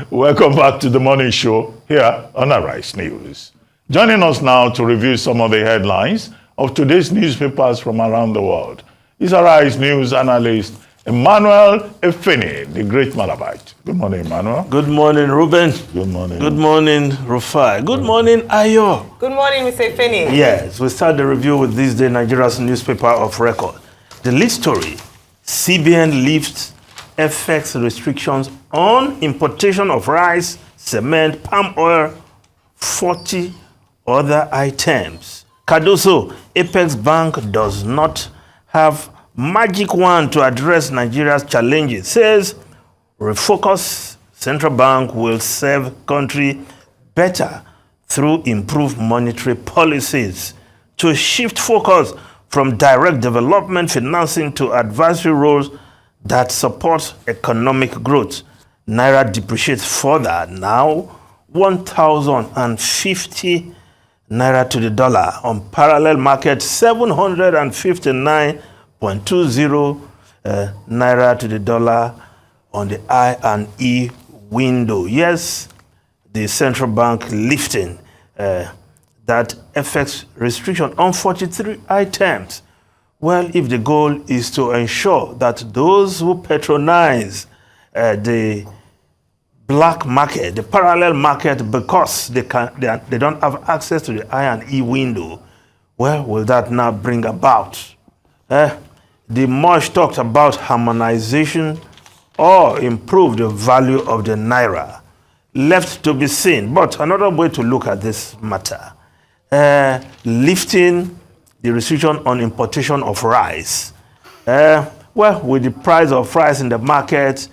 Welcome back to the morning show here on Arise News. Joining us now to review some of the headlines of today's newspapers from around the world is Arise News analyst Emmanuel Efeni, the great Malabite. Good morning, Emmanuel. Good morning, Ruben. Good morning. Good morning, Rufai. Good morning, Ayo. Good morning, Mr. Efeni. Yes, we start the review with this day Nigeria's newspaper of record. The lead story, CBN lifts FX restrictions on importation of rice, cement, palm oil, 40 other items. Cardoso, Apex Bank does not have magic wand to address Nigeria's challenges, says refocus central bank will serve country better through improved monetary policies to shift focus from direct development financing to advisory roles that support economic growth. Naira depreciates further, now 1,050 Naira to the dollar. On parallel market, 759.20 Naira to the dollar on the I and E window. Yes, the central bank lifting that FX restriction on 43 items. Well, if the goal is to ensure that those who patronize the black market, the parallel market, because they don't have access to the I and E window, well, will that now bring about the much talked about harmonization or improve the value of the Naira? Left to be seen. But another way to look at this matter, lifting the restriction on importation of rice. Well, with the price of rice in the market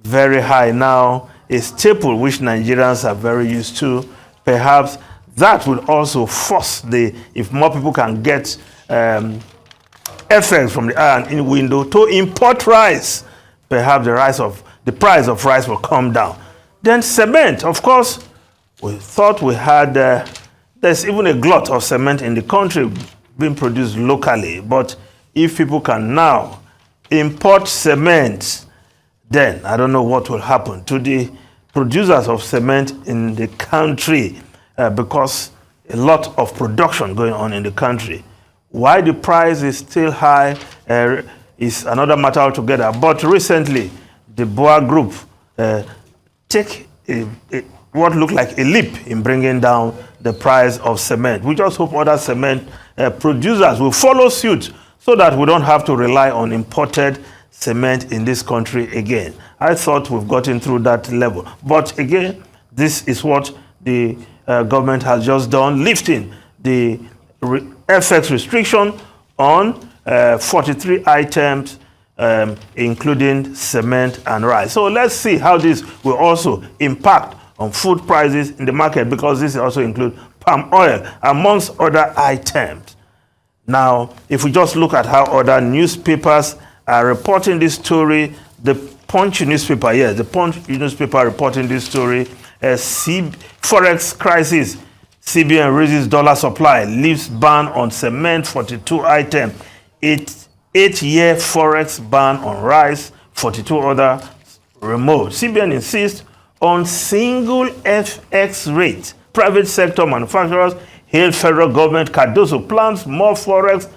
very high now, a staple which Nigerians are very used to, perhaps that would also force if more people can get FX from the I and E window to import rice, perhaps the price of rice will come down. Then cement, of course, we thought we had, there's even a glut of cement in the country being produced locally, but if people can now import cement, then I don't know what will happen to the producers of cement in the country, because a lot of production going on in the country. Why the price is still high is another matter altogether. But recently, the Boa Group take what looked like a leap in bringing down the price of cement. We just hope other cement producers will follow suit so that we don't have to rely on imported cement in this country again. I thought we've gotten through that level. But again, this is what the government has just done, lifting the FX restriction on 43 items, including cement and rice. So let's see how this will also impact on food prices in the market, because this also includes palm oil, amongst other items. Now, if we just look at how other newspapers are reporting this story, the Punch newspaper, yes, the Punch newspaper reporting this story, Forex crisis, CBN raises dollar supply, lifts ban on cement, 42 items, 8-year Forex ban on rice, 42 other removed. CBN insists on single FX rate. Private sector manufacturers hail federal government. Cardoso plans more Forex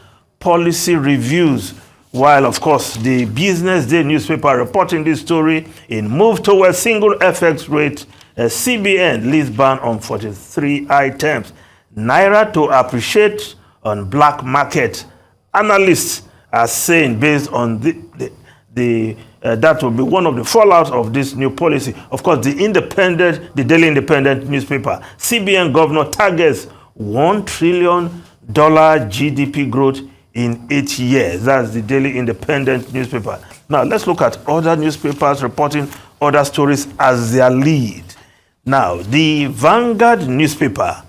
policy reviews. While, of course, the Business Day newspaper reporting this story, in move towards single FX rate, CBN lifts ban on 43 items. Naira to appreciate on black market. Analysts are saying, based on that will be one of the fallouts of this new policy. Of course, the Daily Independent newspaper, CBN governor targets $1 trillion GDP growth in 8 years. That's the Daily Independent newspaper. Now, let's look at other newspapers reporting other stories as their lead. Now, the Vanguard newspaper,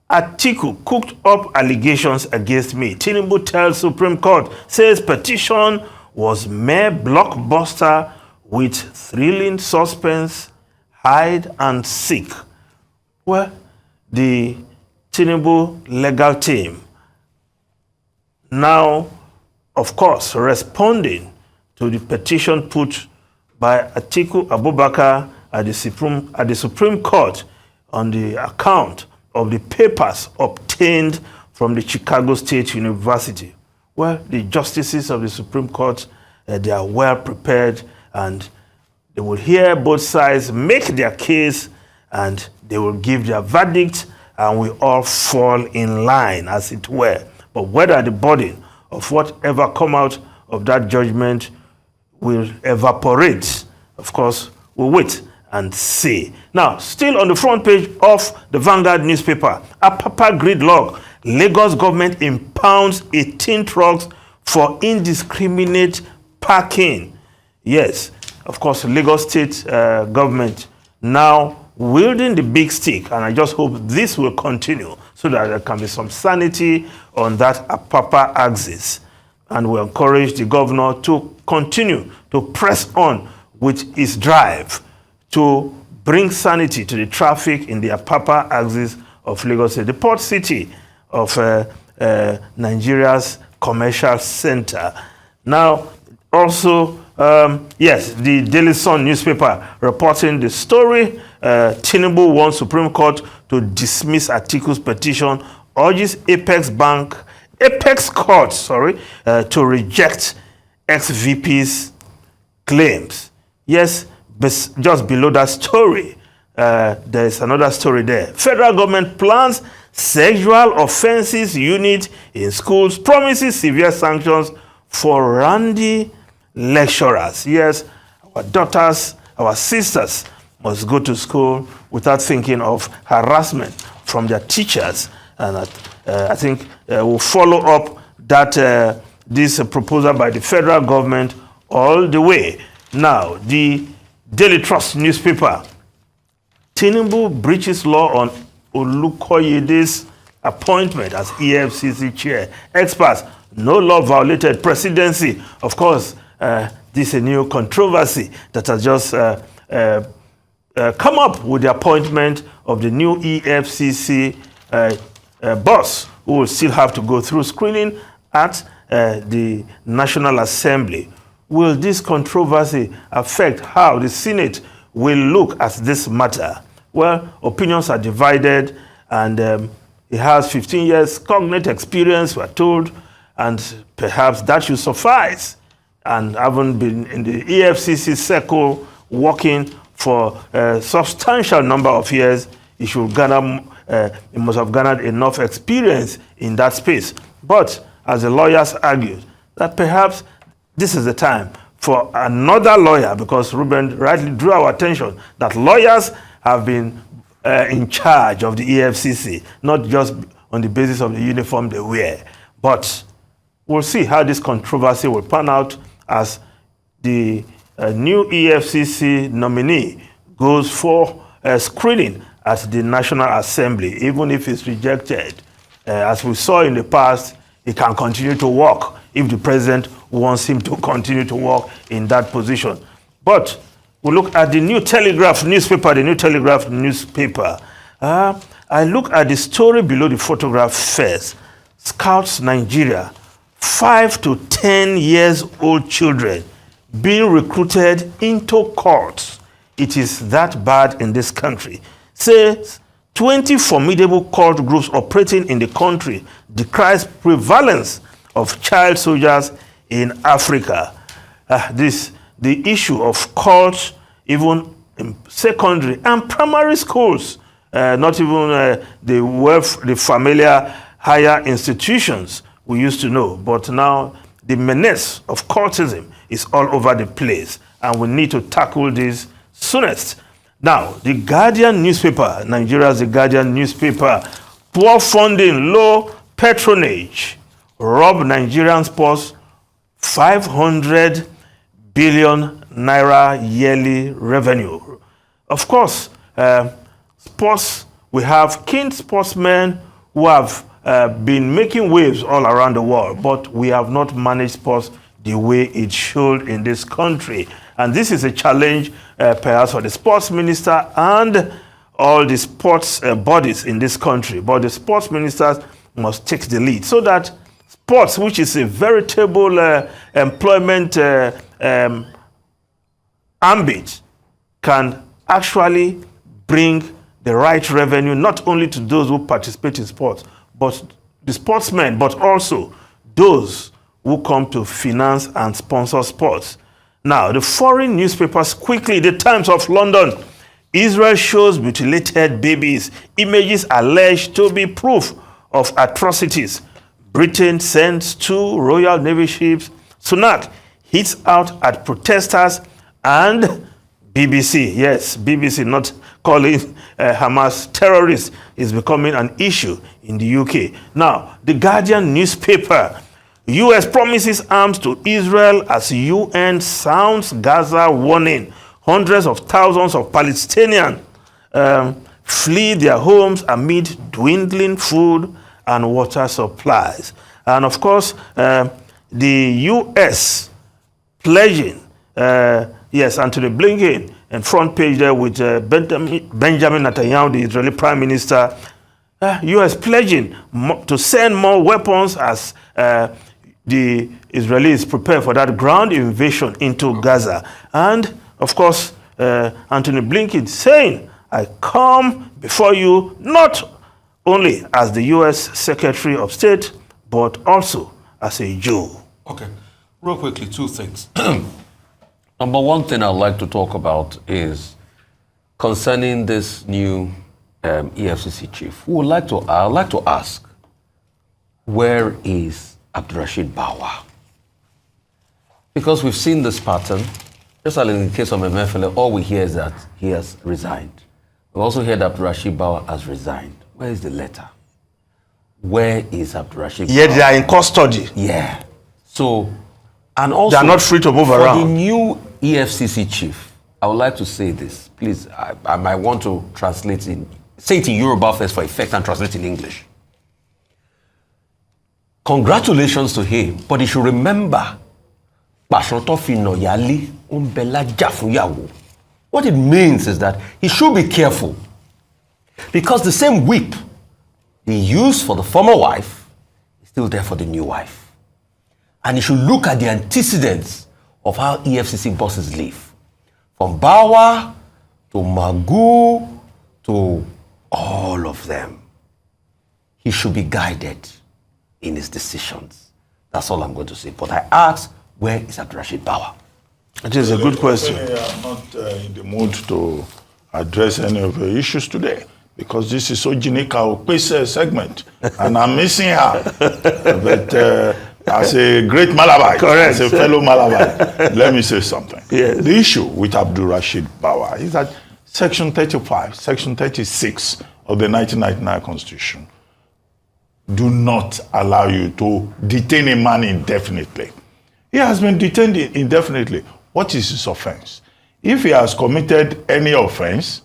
Atiku cooked up allegations against me. Tinubu tells Supreme Court, says petition was mere blockbuster with thrilling suspense, hide and seek. Well, the Tinubu legal team now, of course, responding to the petition put by Atiku Abubakar at the Supreme Court on the account of the papers obtained from the Chicago State University. Well, the justices of the Supreme Court, they are well prepared, and they will hear both sides make their case, and they will give their verdict, and we all fall in line, as it were. But whether the burden of whatever come out of that judgment will evaporate, of course, we'll wait and see. Now, still on the front page of the Vanguard newspaper, Apapa gridlock, Lagos government impounds 18 trucks for indiscriminate parking. Yes, of course, Lagos State government now wielding the big stick, and I just hope this will continue so that there can be some sanity on that Apapa axis. And we encourage the governor to continue to press on with his drive to bring sanity to the traffic in the Apapa axis of Lagos State, the port city of Nigeria's commercial center. Now, also, yes, the Daily Sun newspaper reporting the story. Tinubu wants Supreme Court to dismiss Atiku's petition, urges Apex Court, to reject ex-VP's claims. Yes, just below that story, there is another story there. Federal government plans sexual offenses unit in schools, promises severe sanctions for randy lecturers. Yes, our daughters, our sisters must go to school without thinking of harassment from their teachers. And I think we'll follow up that this proposal by the federal government all the way. Now, the Daily Trust newspaper, Tinubu breaches law on Olukoyede's appointment as EFCC chair. Experts, no law violated presidency. Of course, this is a new controversy that has just come up with the appointment of the new EFCC boss, who will still have to go through screening at the National Assembly. Will this controversy affect how the Senate will look at this matter? Well, opinions are divided, and he has 15 years cognate experience, we're told, and perhaps that should suffice. And having been in the EFCC circle working for a substantial number of years, he should garner, he must have garnered enough experience in that space. But as the lawyers argued, that perhaps this is the time for another lawyer, because Ruben rightly drew our attention that lawyers have been in charge of the EFCC, not just on the basis of the uniform they wear. But we'll see how this controversy will pan out as the new EFCC nominee goes for screening at the National Assembly. Even if it's rejected, as we saw in the past, he can continue to work if the president wants him to continue to work in that position. But we look at the New Telegraph newspaper, I look at the story below the photograph first. Scouts Nigeria, 5 to 10 years old children being recruited into cults. It is that bad in this country. Says 20 formidable cult groups operating in the country decries prevalence of child soldiers in Africa. The issue of cults, even in secondary and primary schools, not even the familiar higher institutions we used to know, but now the menace of cultism is all over the place, and we need to tackle this soonest. Now, the Guardian newspaper, Nigeria's The Guardian newspaper, poor funding, low patronage, rob Nigerian sports 500 billion naira yearly revenue. Of course, sports, we have keen sportsmen who have been making waves all around the world, but we have not managed sports the way it should in this country. And this is a challenge perhaps for the sports minister and all the sports bodies in this country. But the sports ministers must take the lead so that sports, which is a veritable employment ambit, can actually bring the right revenue, not only to those who participate in sports, but the sportsmen, but also those who come to finance and sponsor sports. Now, the foreign newspapers quickly, the Times of London, Israel shows mutilated babies, images alleged to be proof of atrocities. Britain sends 2 Royal Navy ships. Sunak hits out at protesters, and BBC, yes, BBC not calling Hamas terrorists is becoming an issue in the UK. Now, the Guardian newspaper, US promises arms to Israel as UN sounds Gaza warning. Hundreds of thousands of Palestinians flee their homes amid dwindling food and water supplies. And of course, the US pledging, yes, Anthony Blinken, and front page there with Benjamin Netanyahu, the Israeli Prime Minister, US pledging to send more weapons as the Israelis prepare for that ground invasion into Gaza. And of course, Anthony Blinken saying, I come before you not only as the US Secretary of State, but also as a Jew. Okay, real quickly, 2 things. Number one thing I'd like to talk about is concerning this new EFCC chief. I'd like to ask, where is Abdurrashid Bawa? Because we've seen this pattern. Just like in the case of Emefiele, all we hear is that he has resigned. We also hear that Abdurrashid Bawa has resigned. Where is the letter? Where is Abdurrashid Bawa? Yet they are in custody. Yeah. So, and also, they are not free to move around. For the new EFCC chief, I would like to say this. Please, I might want to say it in Yoruba first for effect and translate in English. Congratulations to him, but he should remember what it means is that he should be careful, because the same whip he used for the former wife is still there for the new wife. And he should look at the antecedents of how EFCC bosses live. From Bawa to Magu to all of them. He should be guided in his decisions. That's all I'm going to say. But I ask, where is Abdurrashid Bawa? It is a good question. I'm not in the mood to address any of the issues today, because this is Ojinika Okpe's segment, and I'm missing her. But as a great Malabite, correct, as a fellow Malabite, let me say something. Yes. The issue with Abdurrashid Bawa is that Section 35, Section 36 of the 1999 Constitution do not allow you to detain a man indefinitely. He has been detained indefinitely. What is his offense? If he has committed any offense,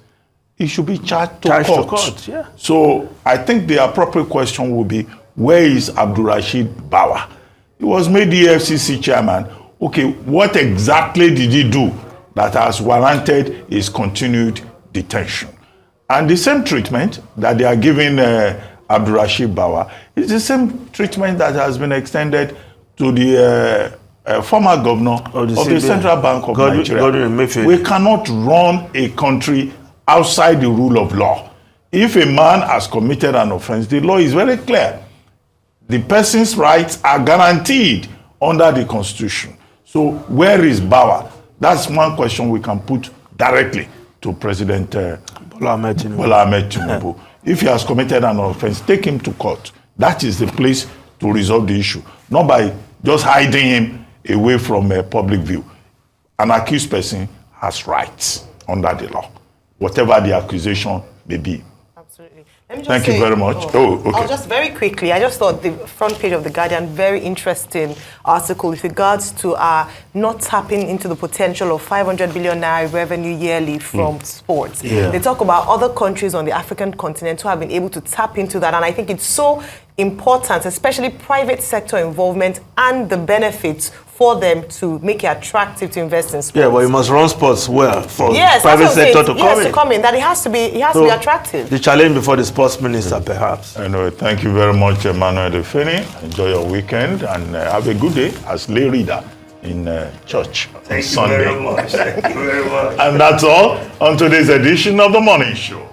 he should be charged to court. Yeah. So I think the appropriate question would be, where is Abdurrashid Bawa? He was made the FCC chairman. Okay, what exactly did he do that has warranted his continued detention? And the same treatment that they are giving Abdurrashid Bawa is the same treatment that has been extended to the former governor of the Central Bank of Nigeria. We cannot run a country outside the rule of law. If a man has committed an offense, the law is very clear. The person's rights are guaranteed under the Constitution. So where is Bawa? That's one question we can put directly to President Bola Ahmed Tinubu. If he has committed an offense, take him to court. That is the place to resolve the issue, not by just hiding him away from public view. An accused person has rights under the law, whatever the accusation may be. Absolutely. Let me just Thank you very much. Okay. I'll just very quickly, I just thought the front page of The Guardian, very interesting article with regards to not tapping into the potential of 500 billion naira revenue yearly from sports. Yeah. They talk about other countries on the African continent who have been able to tap into that. And I think it's so important, especially private sector involvement and the benefits for them to make it attractive to invest in sports. Yeah, but you must run sports well for yes, private sector to come in. That it has to be be attractive. The challenge before the sports minister, perhaps. Anyway, thank you very much, Emmanuel Defeni. Enjoy your weekend and have a good day as lay reader in church on Thank you Sunday. very much. Thank you very much. And that's all on today's edition of The Money Show.